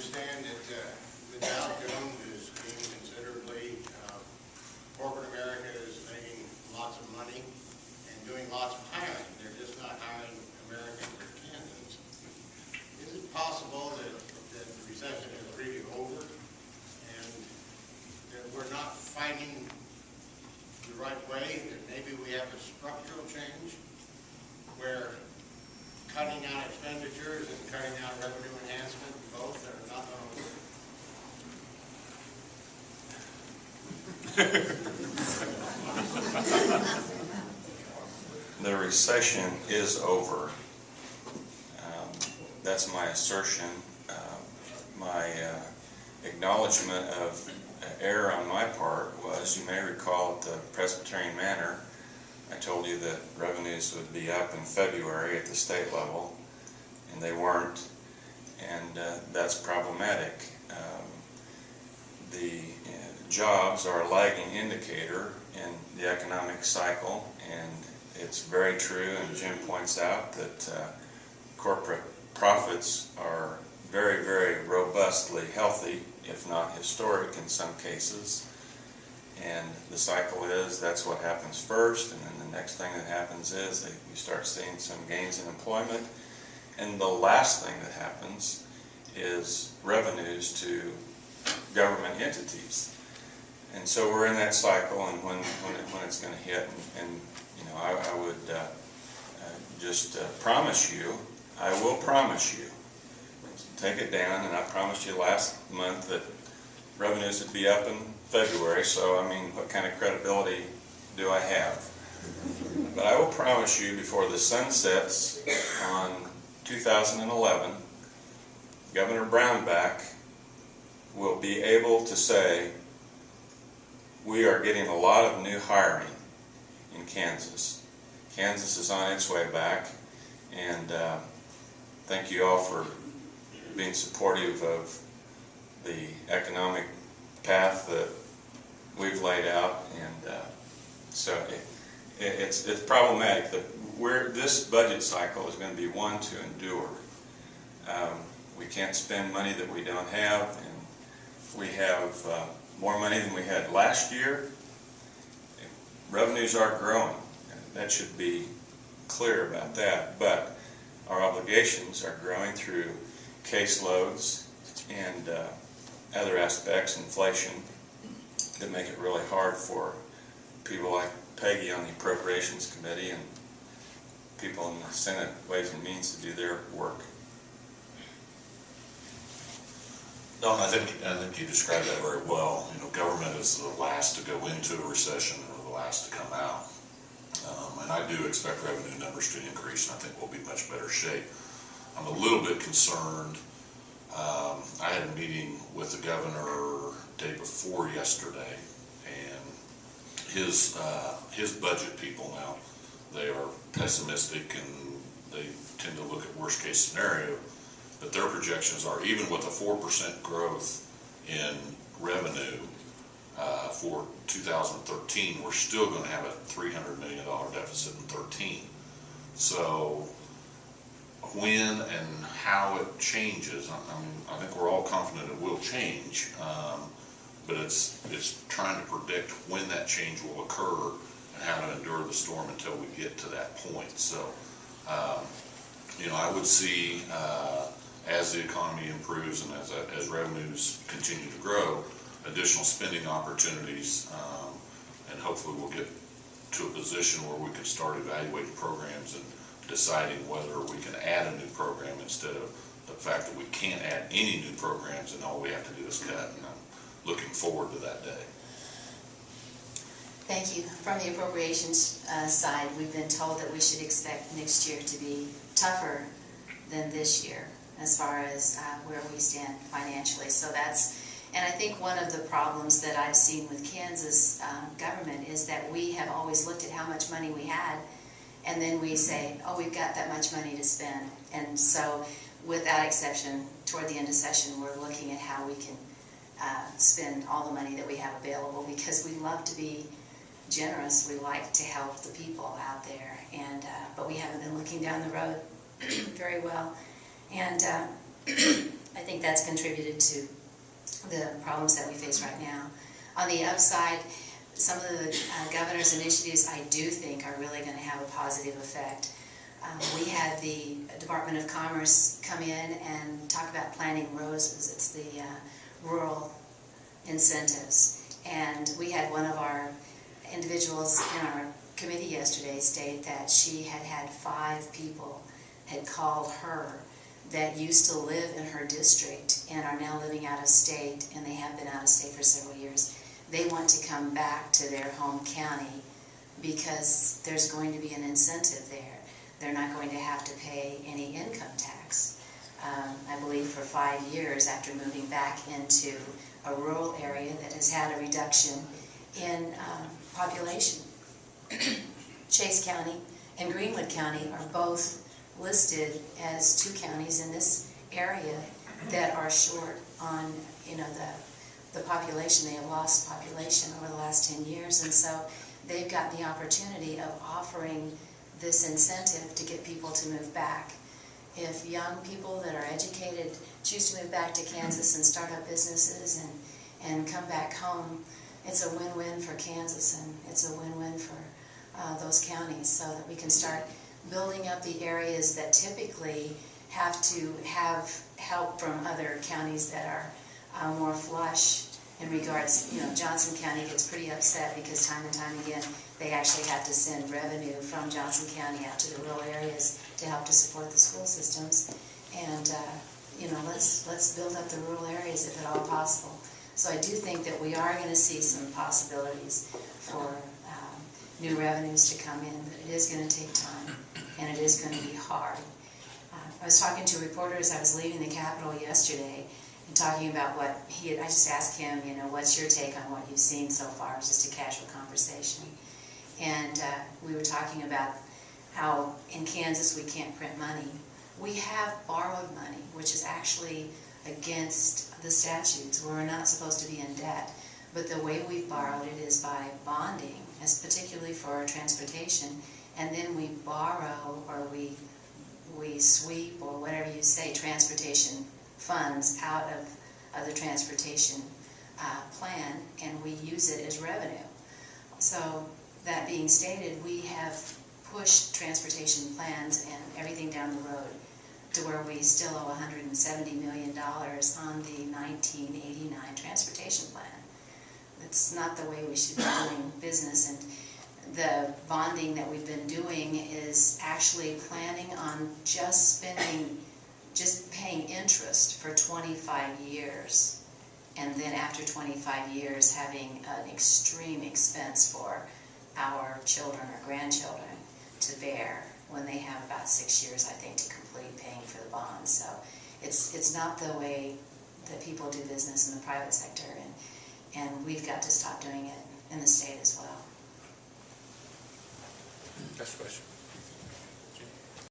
understand that the Dow Jones is being considerably, corporate America is making lots of money and doing lots of hiring. They're just not hiring Americans or Kansans. Is it possible that the recession is really over and that we're not fighting the right way, that maybe we have a structural change where cutting out expenditures and cutting out revenue enhancement both are not going to work? The recession is over. That's my assertion. My acknowledgement of error on my part was, you may recall at the Presbyterian Manor, I told you that revenues would be up in February at the state level, and they weren't, and that's problematic. The jobs are a lagging indicator in the economic cycle, and it's very true, and Jim points out that corporate profits are very, very robustly healthy, if not historic in some cases. And the cycle is, that's what happens first, and then the next thing that happens is that you start seeing some gains in employment. And the last thing that happens is revenues to government entities. And so we're in that cycle, and when it's going to hit, and you know, I would just promise you, I will promise you, take it down, and I promised you last month that revenues would be up in February, so I mean, what kind of credibility do I have? But I will promise you, before the sun sets on 2011, Governor Brownback will be able to say, we are getting a lot of new hiring in Kansas. Kansas is on its way back, and thank you all for being supportive of the economic path that we've laid out, and so it's problematic that this budget cycle is going to be one to endure. We can't spend money that we don't have, and we have more money than we had last year. Revenues are growing, and that should be clear about that, but our obligations are growing through caseloads and other aspects, inflation, that make it really hard for people like Peggy on the Appropriations Committee and people in the Senate Ways and Means to do their work. No, I think you described that very well. You know, government is the last to go into a recession or the last to come out. And I do expect revenue numbers to increase, and I think we'll be much better shape. I'm a little bit concerned. I had a meeting with the governor day before yesterday, and his budget people now, they are pessimistic and they tend to look at worst case scenario, but their projections are, even with a 4% growth in revenue for 2013, we're still going to have a $300 million deficit in 13. So when and how it changes, I think we're all confident it will change, but it's trying to predict when that change will occur and how to endure the storm until we get to that point. So, you know, I would see as the economy improves and as revenues continue to grow, additional spending opportunities, and hopefully we'll get to a position where we can start evaluating programs and deciding whether we can add a new program instead of the fact that we can't add any new programs and all we have to do is cut. And I'm looking forward to that day. Thank you. From the appropriations side, we've been told that we should expect next year to be tougher than this year as far as where we stand financially. So that's, and I think one of the problems that I've seen with Kansas government is that we have always looked at how much money we had, and then we say, oh, we've got that much money to spend. And so without exception, toward the end of session, we're looking at how we can spend all the money that we have available, because we love to be generous. We like to help the people out there, and but we haven't been looking down the road very well. And I think that's contributed to the problems that we face right now. On the upside, some of the governor's initiatives I do think are really going to have a positive effect. We had the Department of Commerce come in and talk about planting roses. It's the rural incentives. And we had one of our individuals in our committee yesterday state that she had had 5 people had called her that used to live in her district and are now living out of state, and they have been out of state for several years. They want to come back to their home county because there's going to be an incentive there. They're not going to have to pay any income tax. I believe for 5 years after moving back into a rural area that has had a reduction in population. Chase County and Greenwood County are both listed as 2 counties in this area that are short on, you know, the population. They have lost population over the last 10 years, and so they've got the opportunity of offering this incentive to get people to move back. If young people that are educated choose to move back to Kansas and start up businesses and come back home, it's a win-win for Kansas, and it's a win-win for those counties, so that we can start building up the areas that typically have to have help from other counties that are more flush in regards. You know, Johnson County gets pretty upset because time and time again they actually have to send revenue from Johnson County out to the rural areas to help to support the school systems. And you know, let's build up the rural areas if at all possible. So I do think that we are going to see some possibilities for new revenues to come in, but it is going to take time, and it is going to be hard. I was talking to reporters. I was leaving the Capitol yesterday and talking about what I just asked him, you know, what's your take on what you've seen so far? It was just a casual conversation. And we were talking about how in Kansas we can't print money. We have borrowed money, which is actually against the statutes. We're not supposed to be in debt. But the way we've borrowed it is by bonding, as particularly for our transportation, and then we borrow or we sweep, or whatever you say, transportation funds out of the transportation plan, and we use it as revenue. So that being stated, we have pushed transportation plans and everything down the road to where we still owe $170 million on the 1989 transportation plan. It's not the way we should be doing business, and the bonding that we've been doing is actually planning on just paying interest for 25 years, and then after 25 years having an extreme expense for our children or grandchildren to bear when they have about 6 years, I think, to complete paying for the bond. So it's not the way that people do business in the private sector, and we've got to stop doing it in the state as well. Next question.